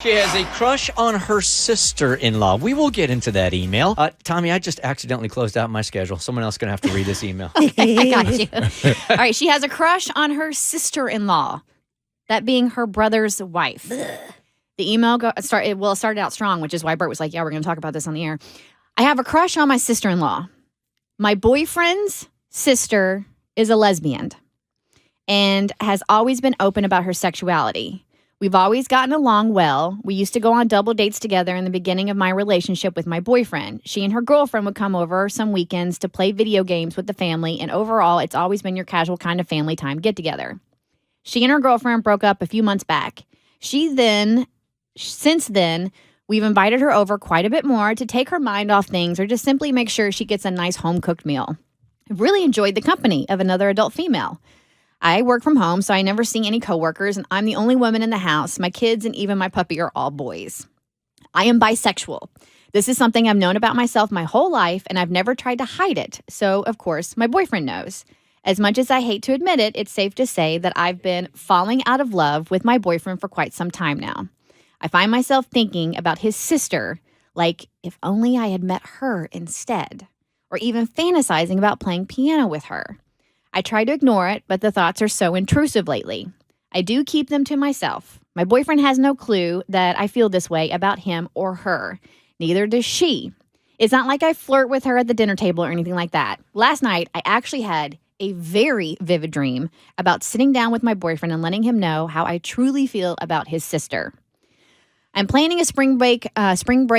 She has a crush on her sister-in-law. We will get into that email. Tommy, I just accidentally closed out my schedule. Someone else going to have to read this email. I got you. All right, she has a crush on her sister-in-law, that being her brother's wife. The email started out strong, which is why Bert was like, yeah, we're going to talk about this on the air. I have a crush on my sister-in-law. My boyfriend's sister is a lesbian and has always been open about her sexuality. We've always gotten along well. We used to go on double dates together in the beginning of my relationship with my boyfriend. She and her girlfriend would come over some weekends to play video games with the family, and overall, it's always been your casual kind of family time get-together. She and her girlfriend broke up a few months back. Since then, we've invited her over quite a bit more to take her mind off things or just simply make sure she gets a nice home-cooked meal. I've really enjoyed the company of another adult female. I work from home, so I never see any coworkers, and I'm the only woman in the house. My kids and even my puppy are all boys. I am bisexual. This is something I've known about myself my whole life, and I've never tried to hide it. So, of course, my boyfriend knows. As much as I hate to admit it, it's safe to say that I've been falling out of love with my boyfriend for quite some time now. I find myself thinking about his sister, like if only I had met her instead, or even fantasizing about playing piano with her. I try to ignore it, but the thoughts are so intrusive lately. I do keep them to myself. My boyfriend has no clue that I feel this way about him or her. Neither does she. It's not like I flirt with her at the dinner table or anything like that. Last night, I actually had a very vivid dream about sitting down with my boyfriend and letting him know how I truly feel about his sister. I'm planning a spring break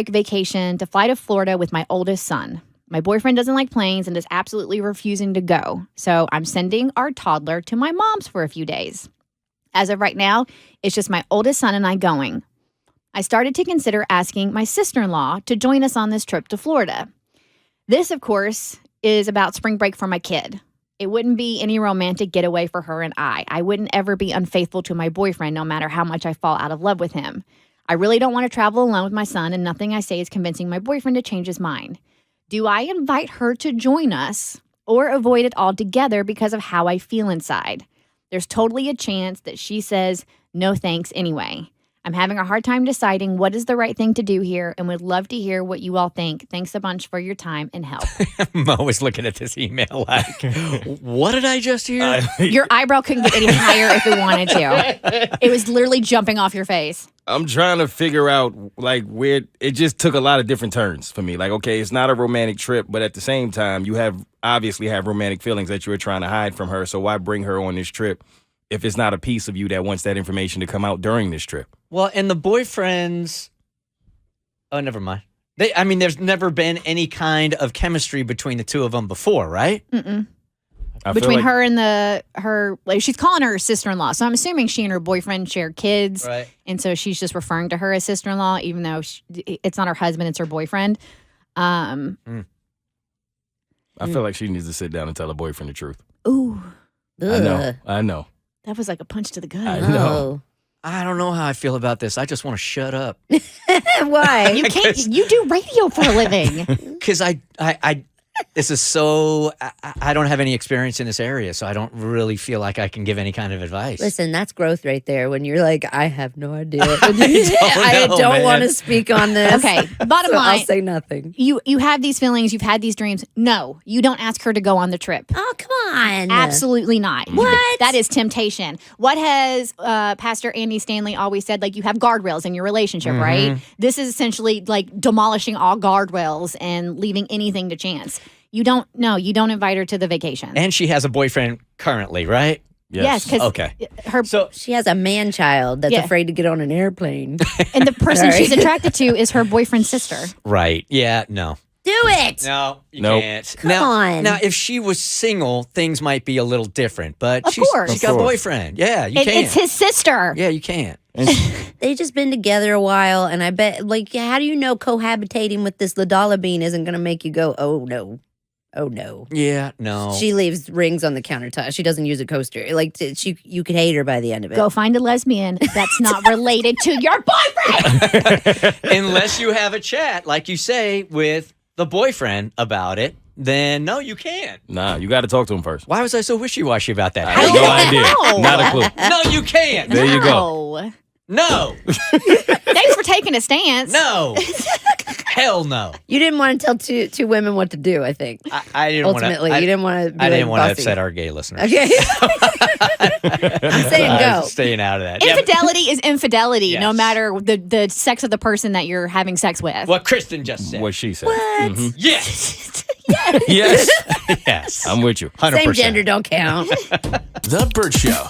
vacation to fly to Florida with my oldest son. My boyfriend doesn't like planes and is absolutely refusing to go. So I'm sending our toddler to my mom's for a few days. As of right now, it's just my oldest son and I going. I started to consider asking my sister-in-law to join us on this trip to Florida. This, of course, is about spring break for my kid. It wouldn't be any romantic getaway for her and I. I wouldn't ever be unfaithful to my boyfriend no matter how much I fall out of love with him. I really don't want to travel alone with my son, and nothing I say is convincing my boyfriend to change his mind. Do I invite her to join us or avoid it altogether because of how I feel inside? There's totally a chance that she says no thanks anyway. I'm having a hard time deciding what is the right thing to do here and would love to hear what you all think. Thanks a bunch for your time and help. Mo was looking at this email like, what did I just hear? Your eyebrow couldn't get any higher if it wanted to. It was literally jumping off your face. I'm trying to figure out, like, where it just took a lot of different turns for me. Like, okay, it's not a romantic trip, but at the same time, you obviously have romantic feelings that you were trying to hide from her. So why bring her on this trip if it's not a piece of you that wants that information to come out during this trip? Well, and the boyfriends... Oh, never mind. There's never been any kind of chemistry between the two of them before, right? Mm-mm. Between her and she's calling her sister-in-law. So I'm assuming she and her boyfriend share kids. Right. And so she's just referring to her as sister-in-law, even though it's not her husband, it's her boyfriend. I feel like she needs to sit down and tell her boyfriend the truth. Ooh. I know. That was like a punch to the gut. I know. I don't know how I feel about this. I just want to shut up. Why? You can't. You do radio for a living. Because this is so, I don't have any experience in this area, so I don't really feel like I can give any kind of advice. Listen, that's growth right there. When you're like, I have no idea. I don't want to speak on this. Okay, bottom line. I'll say nothing. You have these feelings. You've had these dreams. No, you don't ask her to go on the trip. Oh, come on. Absolutely not. What? That is temptation. What has Pastor Andy Stanley always said? Like, you have guardrails in your relationship, right? This is essentially like demolishing all guardrails and leaving anything to chance. You don't invite her to the vacation. And she has a boyfriend currently, right? Yes, because okay. She has a man-child that's afraid to get on an airplane. And the person she's attracted to is her boyfriend's sister. Right. Yeah, no. Do it. No, you Nope. can't. Come on. Now, if she was single, things might be a little different. But Of course. she's got a boyfriend. Yeah, you can't. It's his sister. Yeah, you can't. They just been together a while, and I bet, like, how do you know cohabitating with this Ladala bean isn't going to make you go, oh, no. Oh, no. Yeah, no. She leaves rings on the countertop. She doesn't use a coaster. Like, you could hate her by the end of it. Go find a lesbian that's not related to your boyfriend. Unless you have a chat, like you say, with the boyfriend about it, then no, you can't. Nah, you got to talk to him first. Why was I so wishy-washy about that? I have no idea. know. Not a clue. No, you can't. There you go. No. Thanks taking a stance. No. Hell no. You didn't want to tell two women what to do, I think. I didn't want to. Ultimately, you didn't want to be I didn't want to bossy. upset our gay listeners. Okay. I'm saying go. Staying out of that. Infidelity is infidelity, no Yes. matter the sex of the person that you're having sex with. What Kristen just said. What she said. What? Yes. Yes. Yes. I'm with you. 100%. Same gender don't count. The Bert Show.